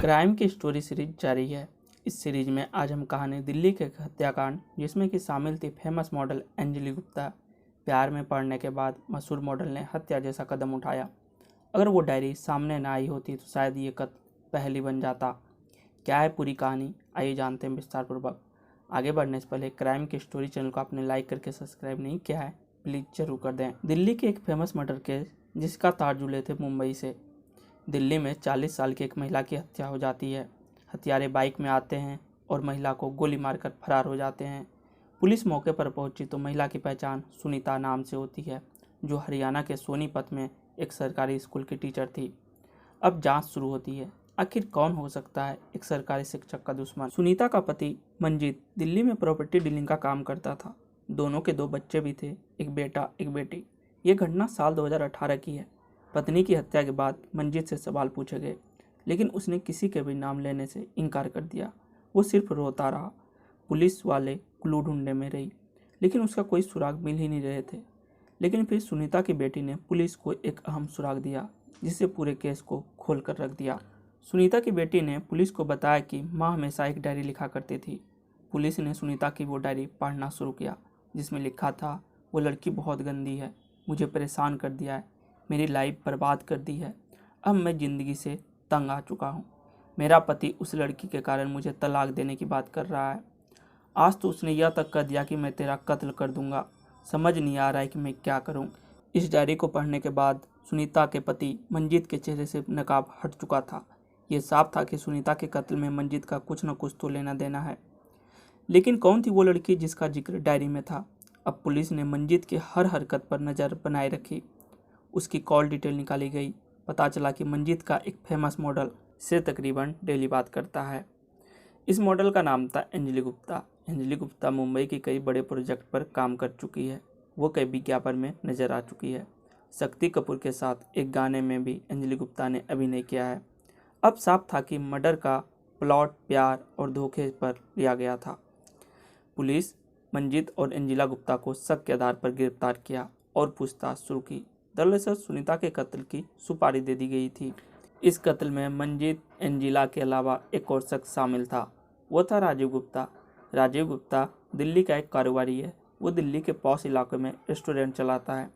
Crime की story series जारी है। इस सीरीज में आज हम कहानी दिल्ली के एक हत्याकांड जिसमें कि शामिल थी फेमस मॉडल अंजलि गुप्ता। प्यार में पड़ने के बाद मशहूर मॉडल ने हत्या जैसा कदम उठाया। अगर वो डायरी सामने ना आई होती तो शायद ये कत्ल पहली बन जाता। क्या है पूरी कहानी, आइए जानते हैं विस्तार पूर्वक। आगे बढ़ने से पहले क्राइम की स्टोरी चैनल को आपने लाइक करके सब्सक्राइब नहीं किया है, प्लीज़ जरूर कर दें। दिल्ली के एक फेमस मर्डर केस जिसका तार जुड़े थे मुंबई से। दिल्ली में 40 साल की एक महिला की हत्या हो जाती है। हत्यारे बाइक में आते हैं और महिला को गोली मारकर फरार हो जाते हैं। पुलिस मौके पर पहुंची तो महिला की पहचान सुनीता नाम से होती है, जो हरियाणा के सोनीपत में एक सरकारी स्कूल की टीचर थी। अब जांच शुरू होती है, आखिर कौन हो सकता है एक सरकारी शिक्षक का दुश्मन। सुनीता का पति मंजीत दिल्ली में प्रॉपर्टी डीलिंग का काम करता था। दोनों के 2 बच्चे भी थे, एक बेटा एक बेटी। ये घटना साल 2018 की है। पत्नी की हत्या के बाद मंजीत से सवाल पूछे गए, लेकिन उसने किसी के भी नाम लेने से इनकार कर दिया। वो सिर्फ रोता रहा। पुलिस वाले क्लू ढूंढने में रही, लेकिन उसका कोई सुराग मिल ही नहीं रहे थे। लेकिन फिर सुनीता की बेटी ने पुलिस को एक अहम सुराग दिया, जिससे पूरे केस को खोल कर रख दिया। सुनीता की बेटी ने पुलिस को बताया कि माँ हमेशा एक डायरी लिखा करती थी। पुलिस ने सुनीता की वो डायरी पढ़ना शुरू किया, जिसमें लिखा था, वो लड़की बहुत गंदी है, मुझे परेशान कर दिया है, मेरी लाइफ बर्बाद कर दी है। अब मैं ज़िंदगी से तंग आ चुका हूँ। मेरा पति उस लड़की के कारण मुझे तलाक देने की बात कर रहा है। आज तो उसने यह तक कर दिया कि मैं तेरा कत्ल कर दूंगा। समझ नहीं आ रहा है कि मैं क्या करूं। इस डायरी को पढ़ने के बाद सुनीता के पति मंजीत के चेहरे से नकाब हट चुका था। ये साफ था कि सुनीता के कत्ल में मंजीत का कुछ न कुछ तो लेना देना है। लेकिन कौन थी वो लड़की जिसका जिक्र डायरी में था? अब पुलिस ने मंजीत की हर हरकत पर नज़र बनाए रखी। उसकी कॉल डिटेल निकाली गई। पता चला कि मंजीत का एक फेमस मॉडल से तकरीबन डेली बात करता है। इस मॉडल का नाम था अंजलि गुप्ता। अंजलि गुप्ता मुंबई के कई बड़े प्रोजेक्ट पर काम कर चुकी है। वो कई विज्ञापन में नजर आ चुकी है। शक्ति कपूर के साथ एक गाने में भी अंजलि गुप्ता ने अभिनय किया है। अब साफ था कि मर्डर का प्लॉट प्यार और धोखे पर लिया गया था। पुलिस मंजीत और अंजिला गुप्ता को शक के आधार पर गिरफ्तार किया और पूछताछ शुरू की। दरअसल सुनीता के कत्ल की सुपारी दे दी गई थी। इस कत्ल में मंजीत अंजिला के अलावा एक और शख्स शामिल था। वो था राजीव गुप्ता। राजीव गुप्ता दिल्ली का एक कारोबारी है। वो दिल्ली के पॉश इलाकों में रेस्टोरेंट चलाता है।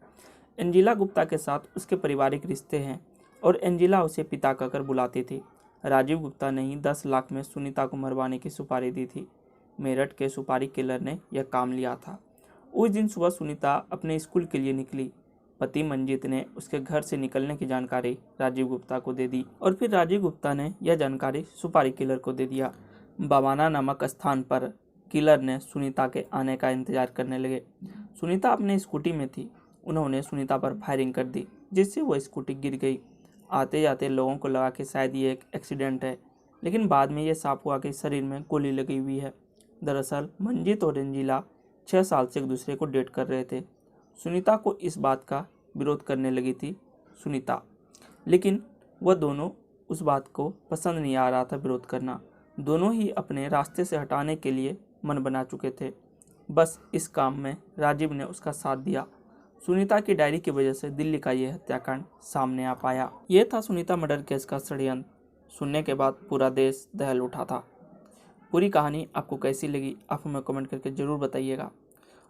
अंजिला गुप्ता के साथ उसके पारिवारिक रिश्ते हैं और अंजिला उसे पिता कहकर बुलाती थी। राजीव गुप्ता ने ही 10 लाख में सुनीता को मरवाने की सुपारी दी थी। मेरठ के सुपारी किलर ने यह काम लिया था। उस दिन सुबह सुनीता अपने स्कूल के लिए निकली। पति मंजीत ने उसके घर से निकलने की जानकारी राजीव गुप्ता को दे दी और फिर राजीव गुप्ता ने यह जानकारी सुपारी किलर को दे दिया। बवाना नामक स्थान पर किलर ने सुनीता के आने का इंतजार करने लगे। सुनीता अपने स्कूटी में थी। उन्होंने सुनीता पर फायरिंग कर दी, जिससे वो स्कूटी गिर गई। आते जाते लोगों को लगा कि शायद ये एक एक्सीडेंट है, लेकिन बाद में यह साफ हुआ कि शरीर में गोली लगी हुई है। दरअसल मंजीत और अंजिला 6 साल से एक दूसरे को डेट कर रहे थे। सुनीता को इस बात का विरोध करने लगी थी सुनीता, लेकिन वह दोनों उस बात को पसंद नहीं आ रहा था विरोध करना। दोनों ही अपने रास्ते से हटाने के लिए मन बना चुके थे। बस इस काम में राजीव ने उसका साथ दिया। सुनीता की डायरी की वजह से दिल्ली का यह हत्याकांड सामने आ पाया। यह था सुनीता मर्डर केस का षड्यंत्र। सुनने के बाद पूरा देश दहल उठा था। पूरी कहानी आपको कैसी लगी आप हमें कमेंट करके ज़रूर बताइएगा।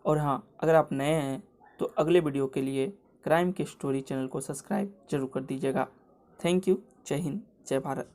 और हाँ, अगर आप नए हैं तो अगले वीडियो के लिए क्राइम की स्टोरी चैनल को सब्सक्राइब जरूर कर दीजिएगा। Thank you. जय हिंद, जय भारत।